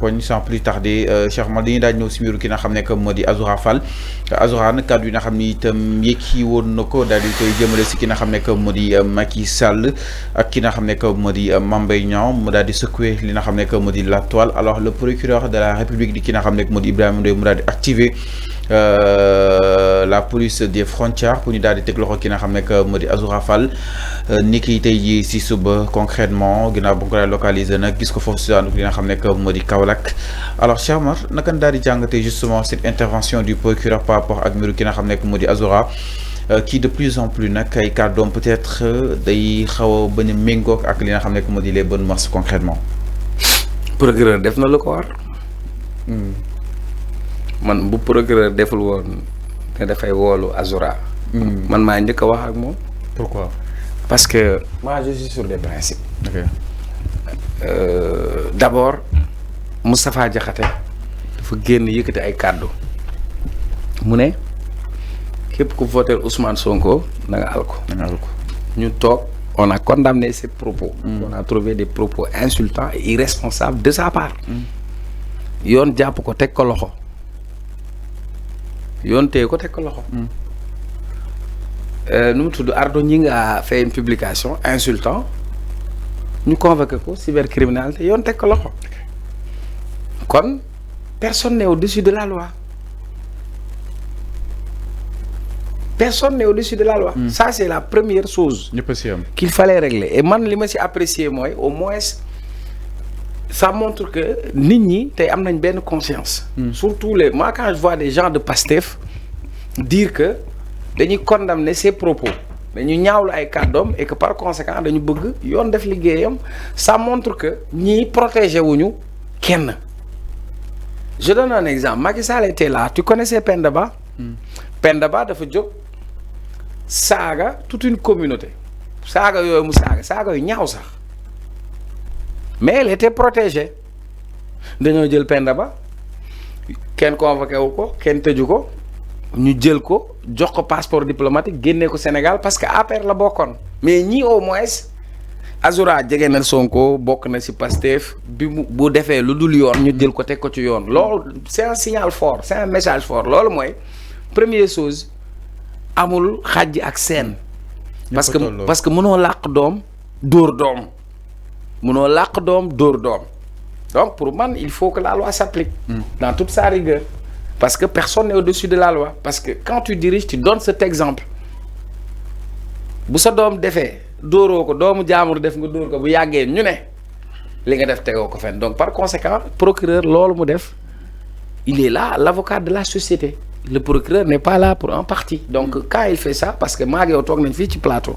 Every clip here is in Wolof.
poñ sans plus tarder Cheikh Omar dañuy daal ñëw si mbiru ki nga xam ne que moo di Azoura Fall Azoura nag kàddu yi nga xam ni itam yëkki woon na ko daal di koy jëmale si ki nga xam ne que moo di Macky Sall ak ki nga xam ne que moo di Mame Mbaye Niang mu daal di secouer li nga xam ne que moo di la toile alors le procureur de la République di ki nga xam ne que moo di Ibrahima Ndoye mu daal di activer la police des frontières pour ñu daal di teg loxo ki nga xam ne que moo di Azoura Fall ni ki tey jii si suba concrètement ginnaaw bu ko daal localiser nag gis ko foofu si daanu li nga xam ne que moo di Kaolack alors Cheikh Omar naka daal di jàngatee justement cette intervention du procureur par rapport ak mbiru ki nga xam ne que moo di Azoura qui de plus en plus nag ay kàddoom peut-être day xaw a bañ a méngoog ak li nga xam ne que moo di les bonnes mœurs concrètement. procureur def na lu ko war. man bu procureur deful woon ne dafay woolu Azoura. man maa njëkk a wax ak moom. pourquoi. parce que moi je suis sur des principes. ok d'abord Moustapha Diakhaté dafa génn yëkkati ay kàddu mu ne képp ku voter Ousmane Sonko na nga al ko. ñu toog on a condamné ces propos. on a trouvé des propos insultants et irresponsables de sa part. yoon jàpp ko teg ko loxo. yoon téye ko teg ko loxo. nu mu tudd Ardo ñi nga fait une publication insultant ñu convoqué ko cybercriminalité yoon teg ko loxo kon personne n'est au-dessus de la loi personne n'est au-dessus de la loi. Ça c'est la première chose qu'il fallait régler et man li ma ci apprécier mooy au moins ça montre que nit ñi tey am nañ benn conscience. surtout moi quand je vois des gens de Pastef dire que dañuy condamner ses propos dañu ñaawlu ay kàddoom et que par conséquent dañu bëgg yoon def liggéeyam ça montre que ñii protégé wuñu kenn. Je donne un exemple Macky Sall était là tu connaissais Penda Ba. Penda Ba dafa jóg saaga toute une communauté saaga yooyu mu saaga yu ñaaw sax mais elle était protégée dañoo jël Penda Ba kenn convoqué wu ko kenn tëju ko. ñu jël ko jox ko passeport diplomatique génnee ko Sénégal parce que APR la bokkoon mais ñii au moins Azoura jege na Sonko bokk na ci Pastef bi mu bu defee lu dul yoon ñu jël ko teg ko ci yoon loolu c'est un signal fort c'est un message fort loolu mooy première chose amul xàjj ak seen parce que mënoo làq doom dóor doom mënoo làq doom dóor doom donc pour man il faut que la loi s'applique dans toute sa rigueur. Parce que personne n'est au-dessus de la loi. Parce que quand tu diriges, tu donnes cet exemple. Bu sa doom defee dóoroo ko doomu jaamur def nga dóor ko bu yàggee ñu ne li nga def tegoo ko fenn donc par conséquent procureur loolu mu def il est là l'avocat de la société. Le procureur n'est pas là pour un parti. Donc quand il fait ça parce que maa ngi yow toog nañ fii ci plateau.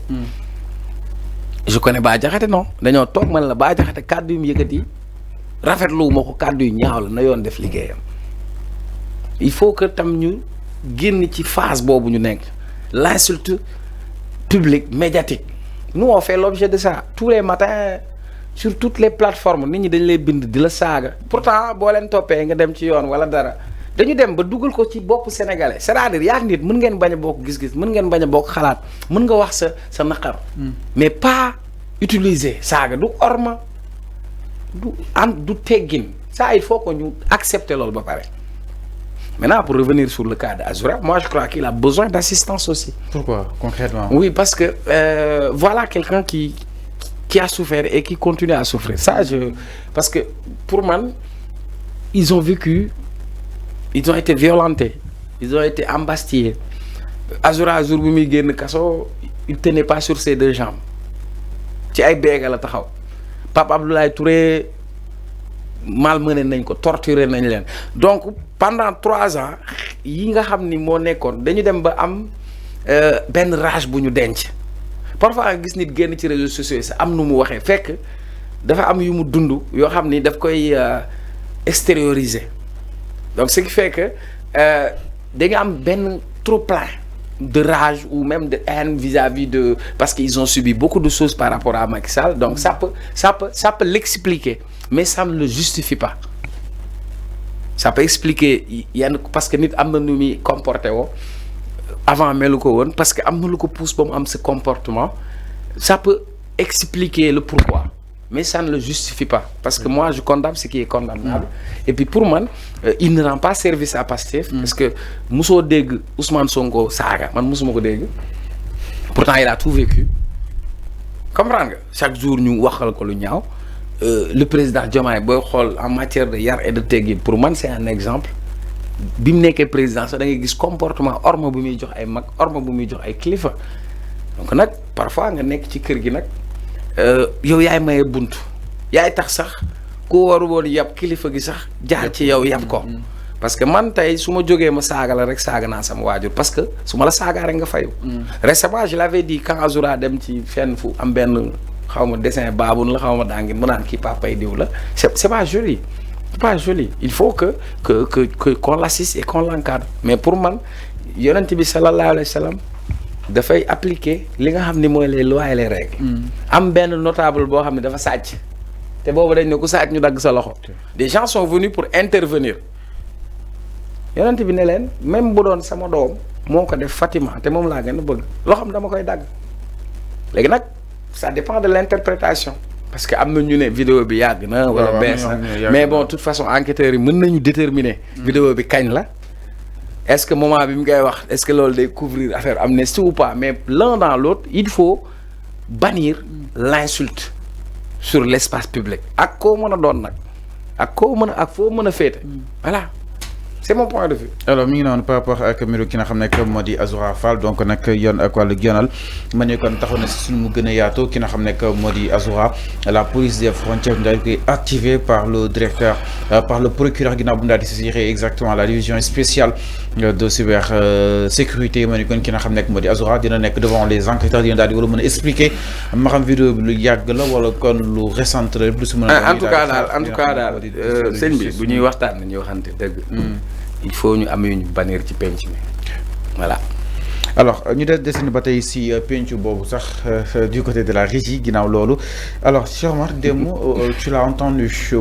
Je connais Bah Diakhaté non dañoo toog man la Bah Diakhaté kàddu yu mu yëkkati rafetlu ma ko kàddu yu ñaaw la na yoon def liggéeyam. Il faut que tam ñu génn ci phase boobu ñu nekk l'insulte publique médiatique nous on fait l'objet de ça tous les matins sur toutes les plateformes nit ñi dañ lay bind di la saaga pourtant boo leen toppee nga dem ci yoon wala dara dañu dem ba dugal ko ci bopp sénégalais c'est-à-dire yaa nit mën ngeen bañ a bokk gis-gis mën ngeen bañ a bokk xalaat mën nga wax sa naqar mais pas utiliser saaga du orma du teggin ça il faut que ñu accepter loolu ba pare. Maintenant, pour revenir sur le cas d'Azoura, moi je crois qu'il a besoin d'assistance aussi. Pourquoi, concrètement? Oui, parce que voilà quelqu'un qui a souffert et qui continue à souffrir. Parce que pour moi, ils ont vécu, ils ont été violentés, ils ont été embastillés. Azoura, il ne tenait pas sur ses deux jambes. Pape Abdoulaye Touré, malmené nañ ko torturé nañ leen donc pendant 3 ans yi nga xam ni moo nekkoon dañu dem ba am benn rage bu ñu denc parfois nga gis nit génn ci réseaux sociaux yi sax am nu mu waxee fekk dafa am yu mu dund yoo xam ni daf koy extérioriser donc ce qui fait que da nga am benn trop plein de rage ou même de haine vis-à-vis de parce qu'ils ont subi beaucoup de choses par rapport à Macky Sall donc ça peut l'expliquer mais ça ne le justifie pas ça peut expliquer yenn parce que nit am na nu muy comporté woo avant melu ko woon parce que am na lu ko pousse ba mu am ce comportement ça peut expliquer le pourquoi mais ça ne le justifie pas. Parce que moi, je condamne ce qui est condamnable. Et puis pour moi, il ne rend pas service à Pastef. Parce que Mousso Deg, Ousmane Sonko, Saga, man Mousso Moko Deg. Pourtant, il a tout vécu. Comprends nga chaque jour, nous waxal ko lu ñaaw. Le président Diomaye boy xol en matière de yar et de teggin pour moi c'est un exemple. Bim nekké président ça da ngay gis comportement orma bu muy jox ay mag orma bu muy jox ay kilifa. Donc nak parfois nga nekk ci kër gi nak yow yaay maye buntu yaay tax sax ku waru woon yab kilifa gi sax jaar ci yow yab ko parce que man tey su ma jógee ma saaga la rek saaga naa sama waajur parce que su ma la saagaa rek nga fayu récemment je l'avais dit quand Azoura dem ci fenn fu am benn xaw ma dessin baabun la xaw ma daangin mu naan kii papay diw la c'est pas joli c'est pas joli il faut que qu'on l'assiste et qu'on l'encadre mais pour man yonent bi sallallahu alayhi wa sallam dafay appliquer li nga xam ni mooy les lois et les règles. am benn notable boo xam ne dafa sàcc te boobu dañ ne ku sàcc ñu dagg sa loxo. des gens sont venus pour intervenir yonent bi ne leen même bu doon sama doom moo ko def Fatima te moom laa gën a bëgg loo xam dama koy dagg léegi nag ça dépend de l'interprétation parce que am na ñu ne vidéo bi yàgg na wala bees na mais bon de toute façon enquêteurs yi mën nañu déterminer vidéo bi kañ la. Est-ce que moment bi mu ngay wax est-ce que loolu day couvrir affaire amnistie ou pas mais l'un dans l'autre il faut bannir l'insulte sur l'espace public ak koo mën a doon nag ak koo mën a ak foo mën a féete voilà c'est mon point de vue. alors mi ngi noonu par rapport ak mbiru ki nga xam ne que moo di Azoura Fall donc nag yoon ak wàllu yoonal ma ne kon taxaw na si suñu mu gën a yaatu ki nga xam ne que moo di Azoura la police des frontières daal di koy activée par le directeur par le procureur ginnaaw bu mu daal di saisir exactement la division spéciale de cybersécurité ma ne kon ki nga xam ne que moo di Azoura dina nekk devant les enquêteurs dina daal di war a mën a expliquer ma xam vidéo bi lu yàgg la wala kon lu récente la lu si mën a. en tout cas daal sëñ bi bu ñuy waxtaan nañuy waxante dëgg. il faut ñu am ñu bannir ci penc mi voilà. alors ñu desandi ba tey si penc boobu sax du côté de la régie ginnaaw loolu alors Cheikh Omar démb tu l'as entendu